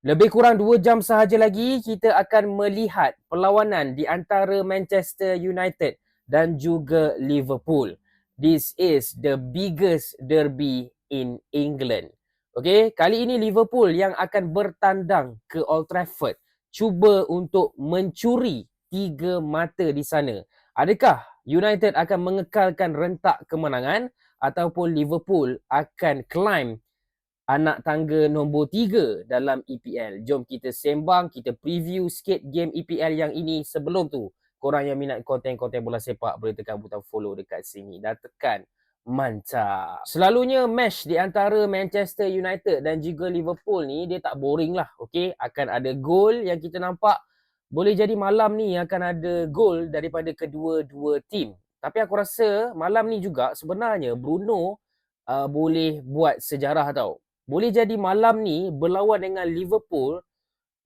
Lebih kurang 2 jam sahaja lagi kita akan melihat perlawanan di antara Manchester United dan juga Liverpool. This is the biggest derby in England. Okey, kali ini Liverpool yang akan bertandang ke Old Trafford, cuba untuk mencuri 3 mata di sana. Adakah United akan mengekalkan rentak kemenangan ataupun Liverpool akan climb anak tangga nombor 3 dalam EPL. Jom kita sembang, kita preview sikit game EPL yang ini. Sebelum tu, korang yang minat konten-konten bola sepak boleh tekan butang follow dekat sini dan tekan mantap. Selalunya match di antara Manchester United dan juga Liverpool ni dia tak boring lah. Okay? Akan ada gol yang kita nampak. Boleh jadi malam ni akan ada gol daripada kedua-dua tim. Tapi aku rasa malam ni juga sebenarnya Bruno boleh buat sejarah tau. Boleh jadi malam ni berlawan dengan Liverpool,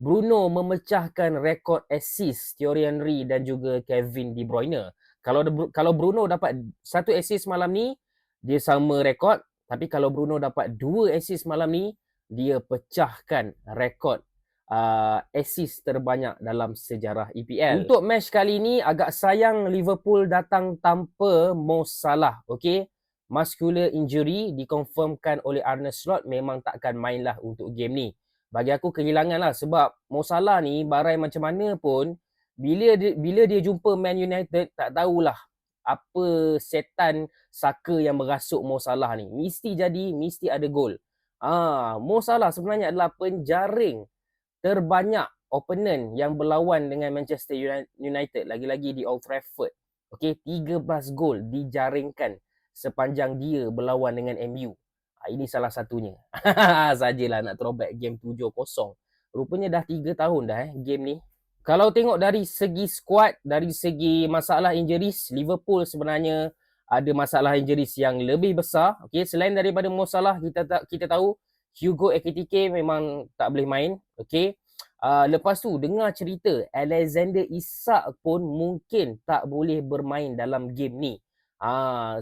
Bruno memecahkan rekod assist Thierry Henry dan juga Kevin De Bruyne. Kalau Bruno dapat 1 assist malam ni, dia sama rekod. Tapi kalau Bruno dapat 2 assist malam ni, dia pecahkan rekod assist terbanyak dalam sejarah EPL. Untuk match kali ni, agak sayang Liverpool datang tanpa Mo Salah. Okay? Muscular injury dikonfirmkan oleh Arne Slot, memang takkan main lah untuk game ni. Bagi aku kehilangan lah sebab Mo Salah ni barai macam mana pun bila dia jumpa Man United, tak tahulah apa setan saka yang merasuk Mo Salah ni. Mesti jadi, mesti ada gol. Mo Salah sebenarnya adalah penjaring terbanyak opponent yang berlawan dengan Manchester United, lagi-lagi di Old Trafford. Okey, 13 gol dijaringkan sepanjang dia berlawan dengan MU. Ini salah satunya. Sajalah nak throwback game 7-0. Rupanya dah 3 tahun dah game ni. Kalau tengok dari segi squad, dari segi masalah injuries, Liverpool sebenarnya ada masalah injuries yang lebih besar. Okey, selain daripada Mo Salah, kita tahu Hugo Ekitike memang tak boleh main. Okey. Lepas tu dengar cerita Alexander Isak pun mungkin tak boleh bermain dalam game ni.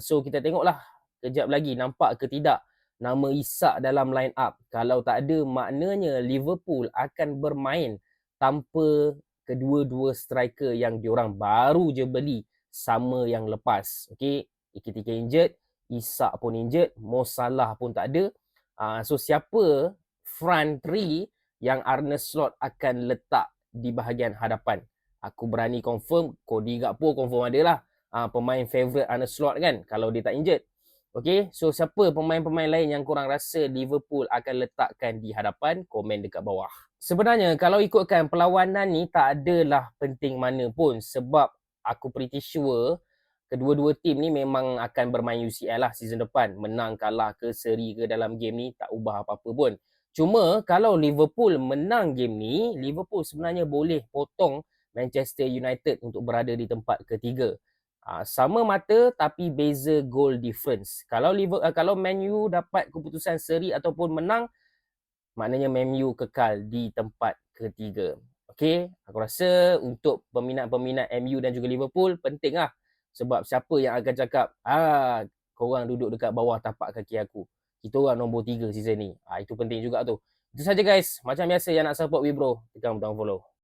So kita tengoklah kejap lagi nampak ke tidak nama Isak dalam line up. Kalau tak ada, maknanya Liverpool akan bermain tanpa kedua-dua striker yang diorang baru je beli sama yang lepas. Okay, ketika injured, Isak pun injured, Mo Salah pun tak ada. So siapa front three yang Arne Slot akan letak di bahagian hadapan? Aku berani confirm, Cody Gakpo confirm ada lah. Pemain favourite Arne Slot kan, kalau dia tak injured. Okay, so siapa pemain-pemain lain yang korang rasa Liverpool akan letakkan di hadapan? Komen dekat bawah. Sebenarnya kalau ikutkan perlawanan ni tak adalah penting mana pun sebab aku pretty sure kedua-dua tim ni memang akan bermain UCL lah season depan. Menang, kalah ke, seri ke dalam game ni tak ubah apa-apa pun. Cuma kalau Liverpool menang game ni, Liverpool sebenarnya boleh potong Manchester United untuk berada di tempat ketiga. Sama mata tapi beza goal difference. Kalau Man U dapat keputusan seri ataupun menang, maknanya Man U kekal di tempat ketiga. Okey, aku rasa untuk peminat-peminat MU dan juga Liverpool penting lah. Sebab siapa yang akan cakap, korang duduk dekat bawah tapak kaki aku. Kita orang nombor 3 season ni. Itu penting juga tu. Itu saja guys. Macam biasa yang nak support Wibro, tekan butang follow.